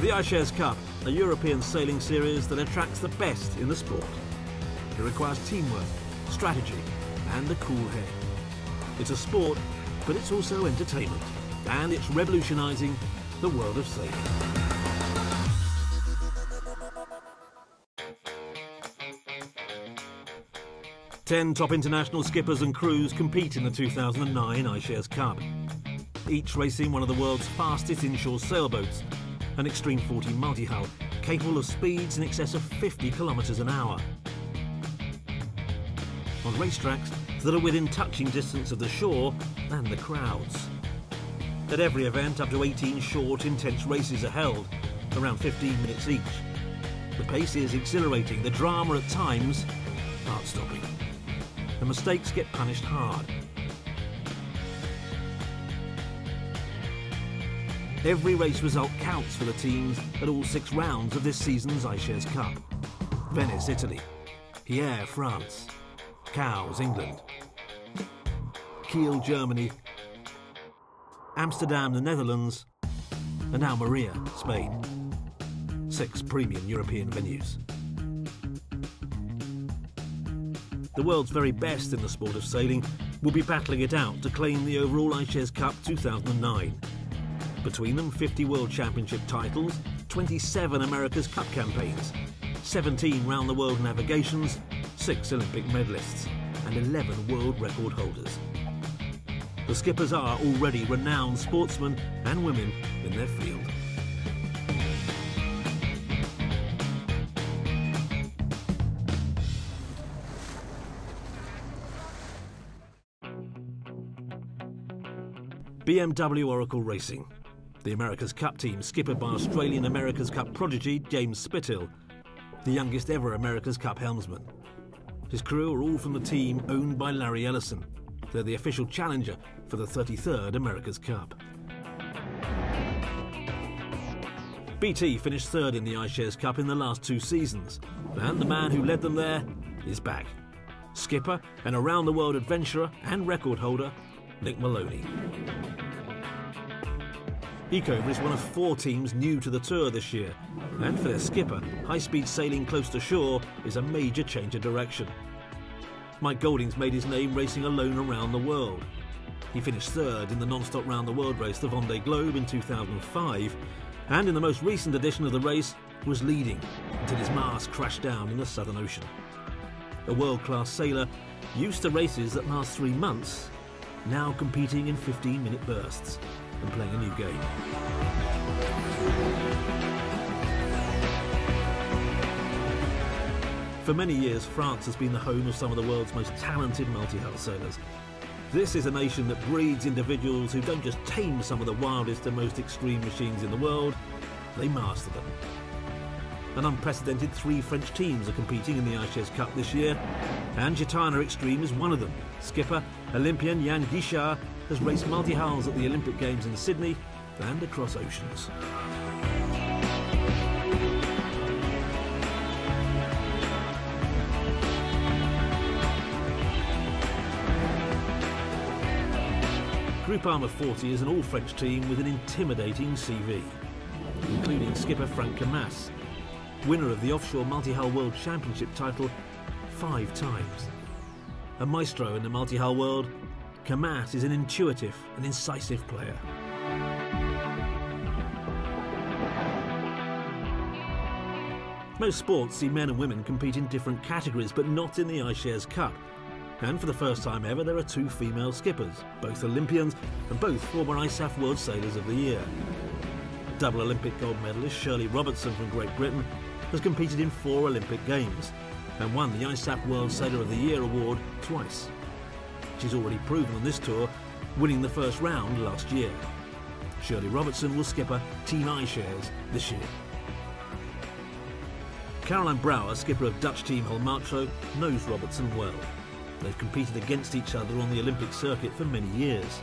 The iShares Cup, a European sailing series that attracts the best in the sport. It requires teamwork, strategy and a cool head. It's a sport, but it's also entertainment, and it's revolutionising the world of sailing. Ten top international skippers and crews compete in the 2009 iShares Cup, each racing one of the world's fastest inshore sailboats, an Extreme 40 multi-hull capable of speeds in excess of 50 kilometres an hour. On racetracks that are within touching distance of the shore and the crowds. At every event, up to 18 short, intense races are held, around 15 minutes each. The pace is exhilarating, the drama at times heart-stopping. The mistakes get punished hard. Every race result counts for the teams at all 6 rounds of this season's iShares Cup. Venice, Italy. Hyères, France. Cowes, England. Kiel, Germany. Amsterdam, the Netherlands. And Almeria, Spain. 6 premium European venues. The world's very best in the sport of sailing will be battling it out to claim the overall iShares Cup 2009. Between them, 50 World Championship titles, 27 America's Cup campaigns, 17 round-the-world navigations, 6 Olympic medalists, and 11 world record holders. The skippers are already renowned sportsmen and women in their field. BMW Oracle Racing. The America's Cup team, skippered by Australian America's Cup prodigy James Spithill, the youngest ever America's Cup helmsman. His crew are all from the team owned by Larry Ellison. They're the official challenger for the 33rd America's Cup. BT finished 3rd in the iShares Cup in the last 2 seasons, and the man who led them there is back. Skipper and around-the-world adventurer and record holder, Nick Maloney. Ecover is one of 4 teams new to the tour this year, and for their skipper, high-speed sailing close to shore is a major change of direction. Mike Golding's made his name racing alone around the world. He finished 3rd in the non-stop round-the-world race, the Vendée Globe, in 2005, and in the most recent edition of the race was leading until his mast crashed down in the Southern Ocean. A world-class sailor, used to races that last 3 months, now competing in 15-minute bursts and playing a new game. For many years, France has been the home of some of the world's most talented multi-hull sailors. This is a nation that breeds individuals who don't just tame some of the wildest and most extreme machines in the world, they master them. An unprecedented 3 French teams are competing in the iShares Cup this year, and Gitana Extreme is one of them. Skipper, Olympian Jan Guichard has raced multi-hulls at the Olympic Games in Sydney and across oceans. Groupama 40 is an all-French team with an intimidating CV, including skipper Franck Camas, winner of the Offshore Multi-Hull World Championship title 5 times. A maestro in the multi-hull world, Camas is an intuitive and incisive player. Most sports see men and women compete in different categories, but not in the iShares Cup. And for the first time ever, there are 2 female skippers, both Olympians and both former ISAF World Sailors of the Year. Double Olympic gold medalist Shirley Robertson from Great Britain has competed in 4 Olympic Games and won the ISAF World Sailor of the Year award twice. She's already proven on this tour, winning the first round last year. Shirley Robertson will skipper Team iShares this year. Caroline Brouwer, skipper of Dutch team Holmatro, knows Robertson well. They've competed against each other on the Olympic circuit for many years.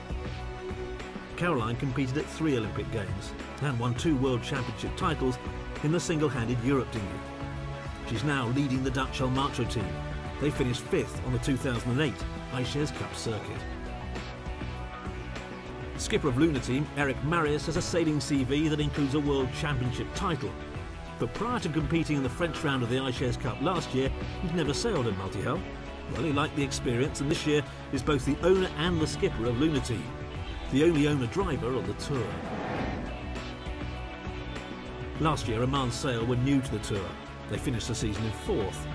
Caroline competed at 3 Olympic Games and won 2 World Championship titles in the single-handed Europe dinghy. She's now leading the Dutch Holmatro team. They finished 5th on the 2008 iShares Cup circuit. skipper of Luna Team, Eric Marius, has a sailing CV that includes a World Championship title. But prior to competing in the French round of the iShares Cup last year, he'd never sailed a multi-hull. Well, he liked the experience, and this year is both the owner and the skipper of Luna Team, the only owner-driver on the tour. Last year, Oman Sail were new to the tour. They finished the season in 4th,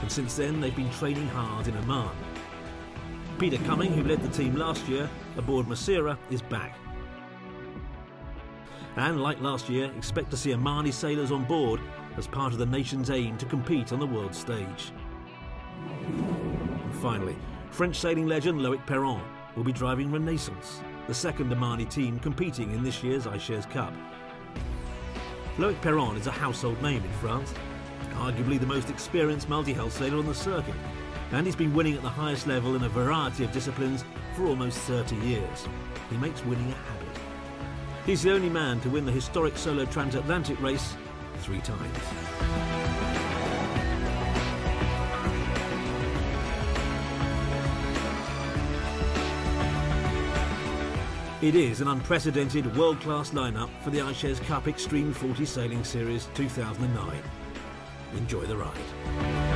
and since then they've been training hard in Oman. Peter Cumming, who led the team last year aboard Masira, is back. And like last year, expect to see Omani sailors on board as part of the nation's aim to compete on the world stage. And finally, French sailing legend Loic Perron will be driving Renaissance, the second Omani team competing in this year's iShares Cup. Loic Perron is a household name in France, arguably the most experienced multi-hull sailor on the circuit, and he's been winning at the highest level in a variety of disciplines for almost 30 years. He makes winning a habit. He's the only man to win the historic solo transatlantic race 3 times. It is an unprecedented world-class lineup for the iShares Cup Extreme 40 Sailing Series 2009. Enjoy the ride.